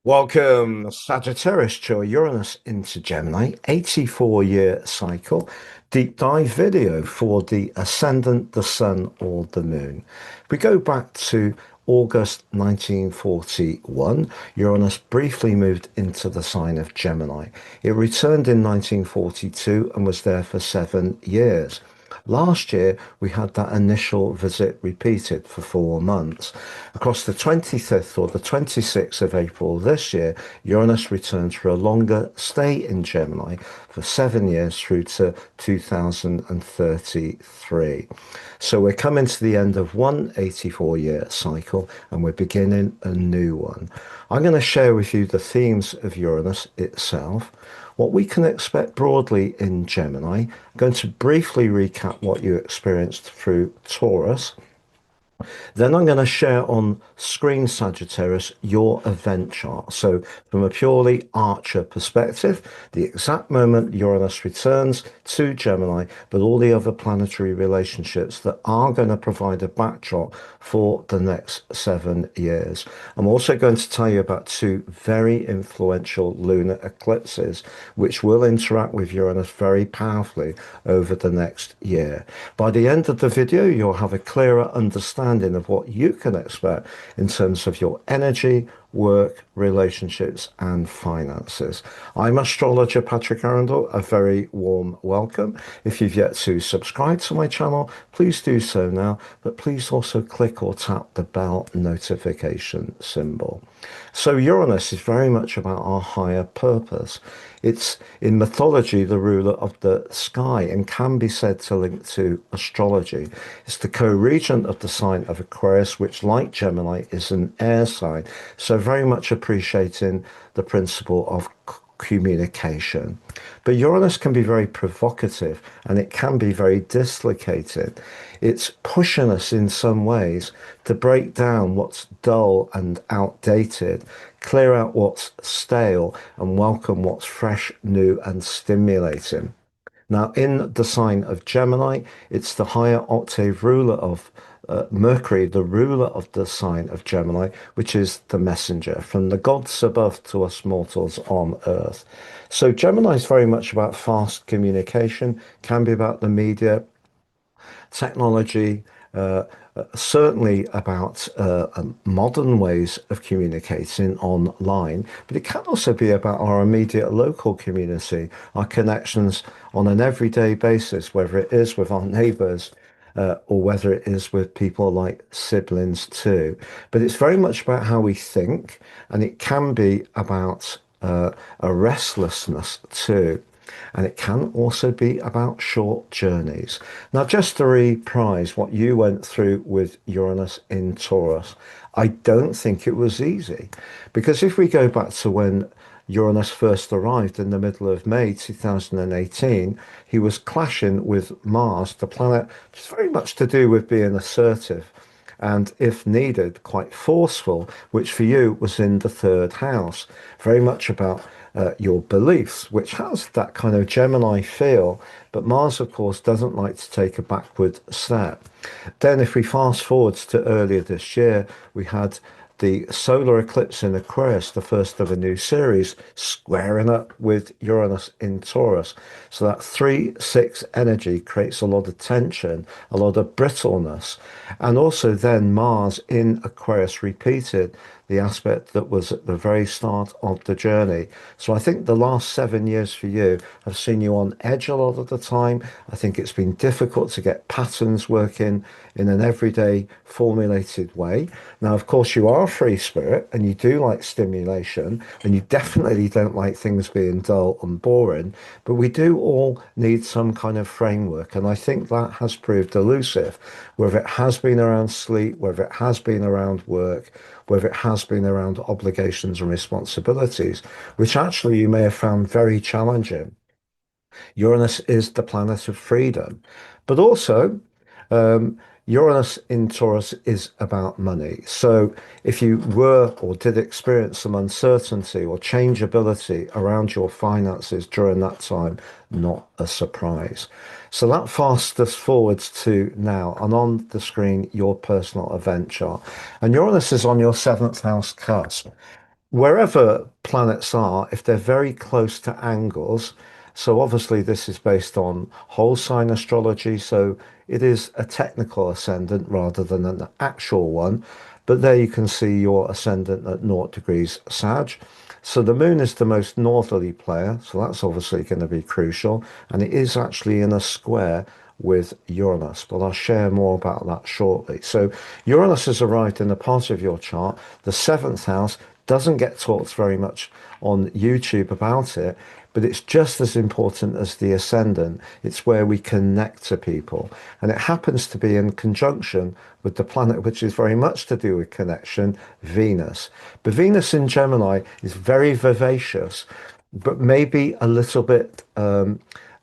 Welcome, Sagittarius, your Uranus into Gemini, 84-year cycle, deep dive video for the ascendant, the sun, or the moon. We go back to August 1941. Uranus briefly moved into the sign of Gemini. It returned in 1942 and was there for 7 years. Last year, we had that initial visit repeated for 4 months. Across the 25th or the 26th of April this year, Uranus returns for a longer stay in Gemini for 7 years through to 2033. So we're coming to the end of one 84-year cycle and we're beginning a new one. I'm going to share with you the themes of Uranus itself, what we can expect broadly in Gemini. I'm going to briefly recap what you experienced through Taurus. Then I'm going to share on screen, Sagittarius, your event chart. So from a purely Archer perspective, the exact moment Uranus returns to Gemini, but all the other planetary relationships that are going to provide a backdrop for the next 7 years. I'm also going to tell you about two very influential lunar eclipses, which will interact with Uranus very powerfully over the next year. By the end of the video, you'll have a clearer understanding of what you can expect in terms of your energy, work, relationships, and finances. I'm astrologer Patrick Arundel. A very warm welcome. If you've yet to subscribe to my channel, please do so now, but please also click or tap the bell notification symbol. So Uranus is very much about our higher purpose. It's in mythology the ruler of the sky and can be said to link to astrology. It's the co-regent of the sign of Aquarius, which, like Gemini, is an air sign. So very much appreciating the principle of communication. But Uranus can be very provocative and it can be very dislocated. It's pushing us in some ways to break down what's dull and outdated, clear out what's stale, and welcome what's fresh, new, and stimulating. Now, in the sign of Gemini, it's the higher octave ruler of Mercury, the ruler of the sign of Gemini, which is the messenger from the gods above to us mortals on earth. So Gemini is very much about fast communication, can be about the media, technology, certainly about modern ways of communicating online, but it can also be about our immediate local community, our connections on an everyday basis, whether it is with our neighbors, or whether it is with people like siblings too. But it's very much about how we think, and it can be about a restlessness too. And it can also be about short journeys. Now, just to reprise what you went through with Uranus in Taurus, I don't think it was easy. Because if we go back to when Uranus first arrived in the middle of May 2018, he was clashing with Mars, the planet, which is very much to do with being assertive and, if needed, quite forceful, which for you was in the third house, very much about your beliefs, which has that kind of Gemini feel. But Mars, of course, doesn't like to take a backward step. Then if we fast forwards to earlier this year, we had the solar eclipse in Aquarius, the first of a new series, squaring up with Uranus in Taurus. So that 3-6 energy creates a lot of tension, a lot of brittleness. And also then Mars in Aquarius repeated the aspect that was at the very start of the journey. So I think the last 7 years for you have seen you on edge a lot of the time. I think it's been difficult to get patterns working in an everyday formulated way. Now, of course, you are a free spirit and you do like stimulation, and you definitely don't like things being dull and boring, but we do all need some kind of framework. And I think that has proved elusive, whether it has been around sleep, whether it has been around work, whether it has been around obligations and responsibilities, which actually you may have found very challenging. Uranus is the planet of freedom, but also Uranus in Taurus is about money. So if you were or did experience some uncertainty or changeability around your finances during that time, not a surprise. So that fast us forwards to now, and on the screen, your personal event chart. And Uranus is on your seventh house cusp. wherever planets are, if they're very close to angles, so obviously this is based on whole sign astrology, so it is a technical ascendant rather than an actual one. But there you can see your ascendant at 0 degrees Sag. So the moon is the most northerly player, so that's obviously going to be crucial, and it is actually in a square with Uranus, but I'll share more about that shortly. So Uranus has arrived in a part of your chart, the seventh house, doesn't get talked very much on YouTube about it, but it's just as important as the ascendant. It's where we connect to people. And it happens to be in conjunction with the planet, which is very much to do with connection, Venus. But Venus in Gemini is very vivacious, but maybe a little bit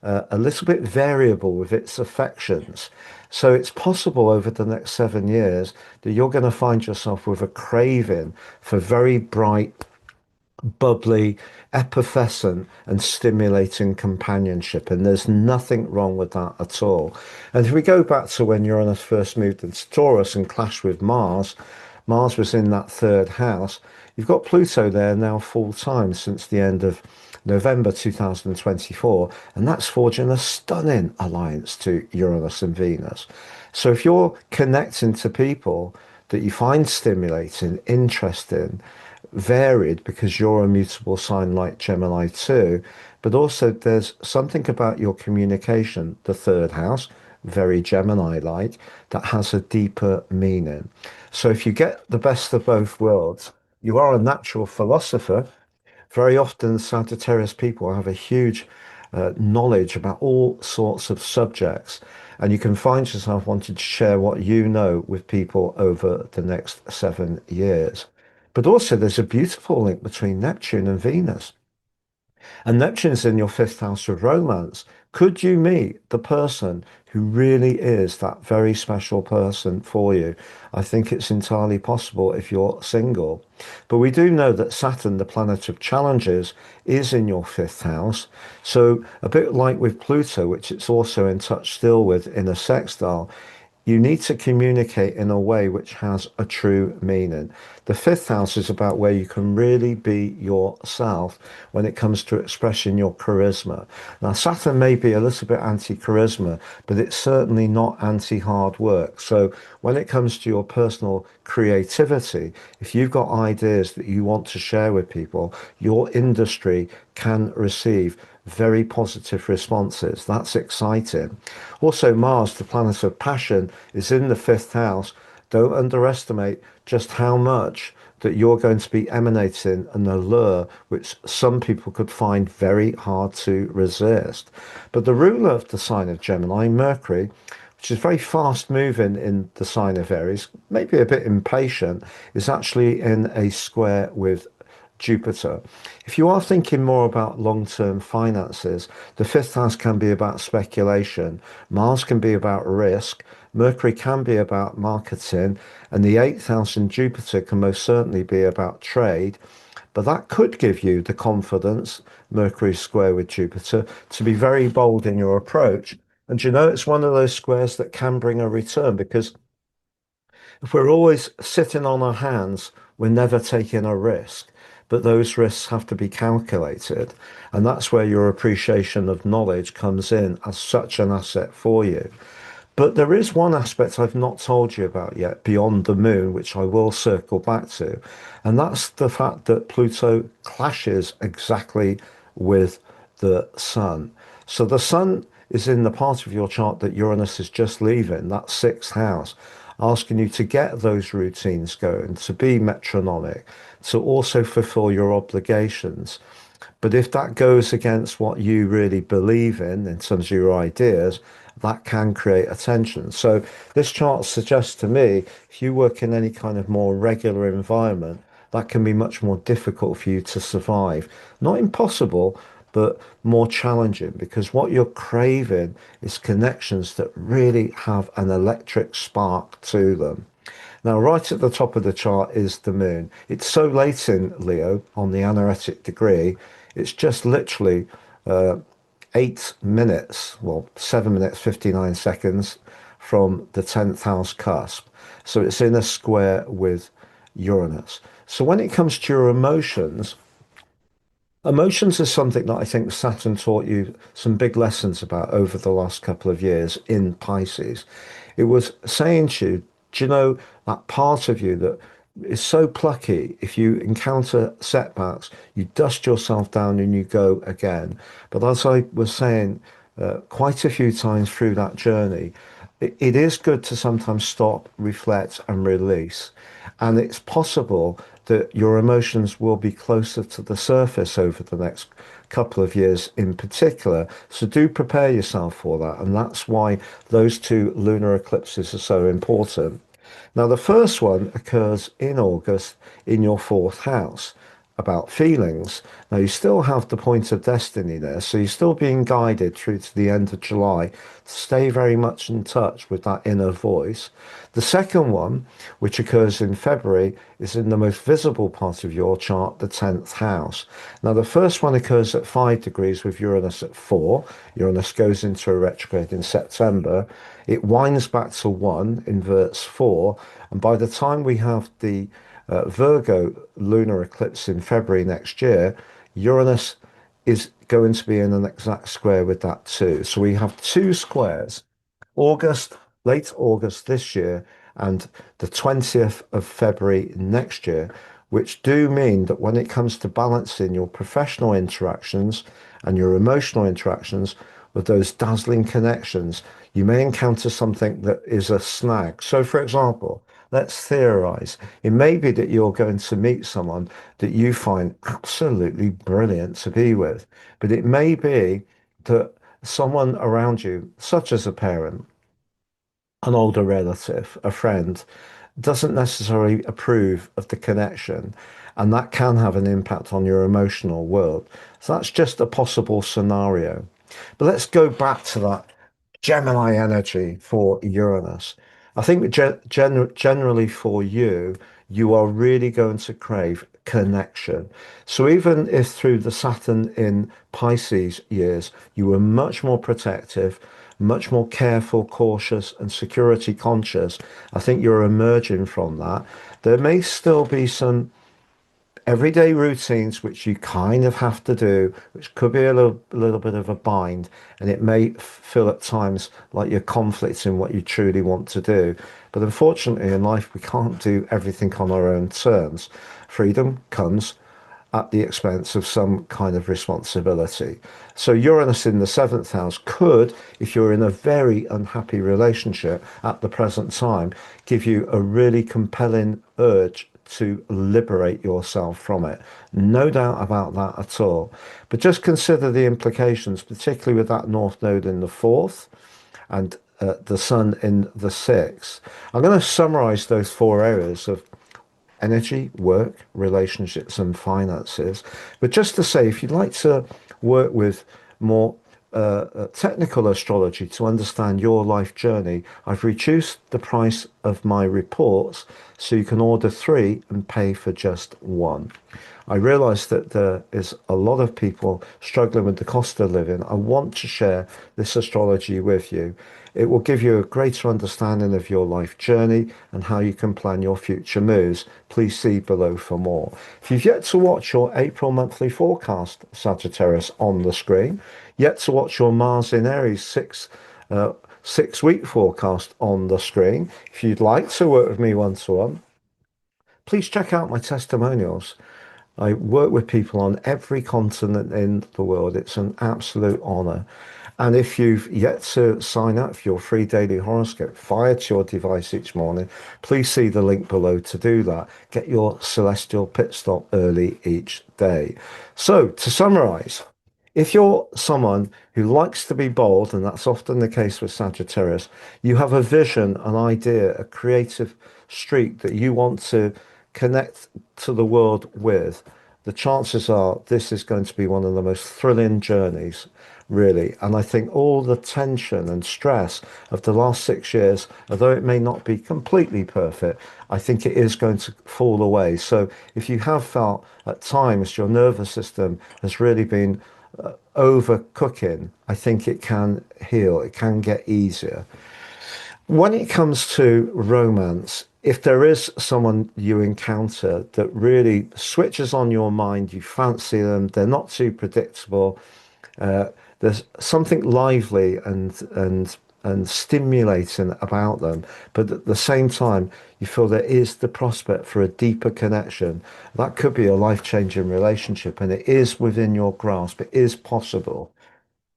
variable with its affections. So it's possible over the next 7 years that you're going to find yourself with a craving for very bright, bubbly, effervescent, and stimulating companionship. And there's nothing wrong with that at all. And if we go back to when Uranus first moved into Taurus and clashed with Mars, Mars was in that third house. You've got Pluto there now full time since the end of November 2024, and that's forging a stunning alliance to Uranus and Venus. So if you're connecting to people that you find stimulating, interesting, varied because you're a mutable sign like Gemini too, but also there's something about your communication, the third house, very Gemini-like, that has a deeper meaning. So if you get the best of both worlds, you are a natural philosopher. Very often, Sagittarius people have a huge knowledge about all sorts of subjects, and you can find yourself wanting to share what you know with people over the next 7 years. But also, there's a beautiful link between Neptune and Venus. And Neptune's in your fifth house of romance. Could you meet the person who really is that very special person for you? I think it's entirely possible if you're single. But we do know that Saturn, the planet of challenges, is in your fifth house. So a bit like with Pluto, which it's also in touch still with in a sextile, you need to communicate in a way which has a true meaning. The fifth house is about where you can really be yourself when it comes to expressing your charisma. Now, Saturn may be a little bit anti-charisma, but it's certainly not anti-hard work. So when it comes to your personal creativity, if you've got ideas that you want to share with people, your industry can receive very positive responses. That's exciting. Also, Mars, the planet of passion, is in the fifth house. Don't underestimate just how much that you're going to be emanating an allure which some people could find very hard to resist. But the ruler of the sign of Gemini, Mercury, which is very fast moving in the sign of Aries, maybe a bit impatient, is actually in a square with Jupiter. If you are thinking more about long-term finances, the fifth house can be about speculation, Mars can be about risk, Mercury can be about marketing, and the eighth house in Jupiter can most certainly be about trade. But that could give you the confidence, Mercury square with Jupiter, to be very bold in your approach. And you know, it's one of those squares that can bring a return because if we're always sitting on our hands, we're never taking a risk. But those risks have to be calculated. And that's where your appreciation of knowledge comes in as such an asset for you. But there is one aspect I've not told you about yet beyond the moon, which I will circle back to. And that's the fact that Pluto clashes exactly with the sun. So the sun is in the part of your chart that Uranus is just leaving, that sixth house, asking you to get those routines going, to be metronomic, to also fulfill your obligations. But if that goes against what you really believe in terms of your ideas, that can create a tension. So this chart suggests to me, if you work in any kind of more regular environment, that can be much more difficult for you to survive. Not impossible, but more challenging because what you're craving is connections that really have an electric spark to them. Now, right at the top of the chart is the moon. It's so late in Leo on the anaretic degree, it's just literally 8 minutes, well, 7 minutes, 59 seconds from the 10th house cusp. So it's in a square with Uranus. So when it comes to your emotions, emotions is something that I think Saturn taught you some big lessons about over the last couple of years in Pisces. It was saying to you, do you know that part of you that is so plucky, if you encounter setbacks, you dust yourself down and you go again. But as I was saying quite a few times through that journey, it is good to sometimes stop, reflect, and release. And it's possible that your emotions will be closer to the surface over the next couple of years in particular. So do prepare yourself for that. And that's why those two lunar eclipses are so important. Now, the first one occurs in August in your fourth house about feelings. Now, you still have the point of destiny there, so you're still being guided through to the end of July to stay very much in touch with that inner voice. The second one, which occurs in February, is in the most visible part of your chart, the 10th house. Now, the first one occurs at 5 degrees with Uranus at 4. Uranus goes into a retrograde in September. It winds back to 1, inverts 4, and by the time we have the Virgo lunar eclipse in February next year, Uranus is going to be in an exact square with that too. So we have two squares, August, late August this year, and the 20th of February next year, which do mean that when it comes to balancing your professional interactions and your emotional interactions with those dazzling connections, you may encounter something that is a snag. So, for example, let's theorize. It may be that you're going to meet someone that you find absolutely brilliant to be with, but it may be that someone around you, such as a parent, an older relative, a friend, doesn't necessarily approve of the connection, and that can have an impact on your emotional world. So that's just a possible scenario. But let's go back to that Gemini energy for Uranus. I think generally for you, you are really going to crave connection. So even if through the Saturn in Pisces years, you were much more protective, much more careful, cautious, and security conscious, I think you're emerging from that. There may still be some everyday routines which you kind of have to do, which could be a little bit of a bind, and it may feel at times like you're conflicting what you truly want to do. But unfortunately, in life, we can't do everything on our own terms. Freedom comes at the expense of some kind of responsibility. So Uranus in the seventh house could, if you're in a very unhappy relationship at the present time, give you a really compelling urge to liberate yourself from it. No doubt about that at all. But just consider the implications, particularly with that North Node in the fourth and the Sun in the sixth. I'm going to summarize those four areas of energy, work, relationships, and finances. But just to say, if you'd like to work with more technical astrology to understand your life journey, I've reduced the price of my reports so you can order 3 and pay for just 1. I realize that there is a lot of people struggling with the cost of living. I want to share this astrology with you. It will give you a greater understanding of your life journey and how you can plan your future moves. Please see below for more. If you've yet to watch your April monthly forecast, Sagittarius, on the screen, yet to watch your Mars in Aries 6-week forecast on the screen, if you'd like to work with me one-to-one, please check out my testimonials. I work with people on every continent in the world. It's an absolute honor. And if you've yet to sign up for your free daily horoscope fired to your device each morning, please see the link below to do that. Get your celestial pit stop early each day. So to summarize, if you're someone who likes to be bold, and that's often the case with Sagittarius, you have a vision, an idea, a creative streak that you want to connect to the world with, the chances are this is going to be one of the most thrilling journeys, really. And I think all the tension and stress of the last 6 years, although it may not be completely perfect, I think it is going to fall away. So if you have felt at times your nervous system has really been overcooking, I think it can heal, it can get easier. When it comes to romance, if there is someone you encounter that really switches on your mind, you fancy them, they're not too predictable, uh, there's something lively and stimulating about them, but at the same time, you feel there is the prospect for a deeper connection. That could be a life-changing relationship, and it is within your grasp. It is possible.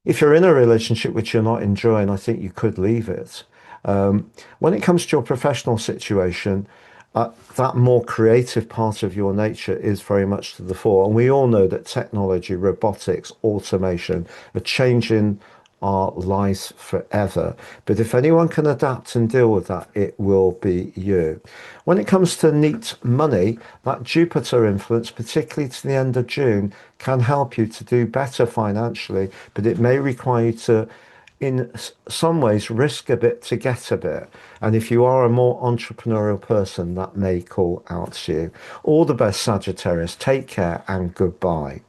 If you're in a relationship which you're not enjoying, I think you could leave it. When it comes to your professional situation, that more creative part of your nature is very much to the fore. And we all know that technology, robotics, automation are changing our lives forever. But if anyone can adapt and deal with that, it will be you. When it comes to neat money, that Jupiter influence, particularly to the end of June, can help you to do better financially, but it may require you to, in some ways, risk a bit to get a bit. And if you are a more entrepreneurial person, that may call out to you. All the best, Sagittarius. Take care and goodbye.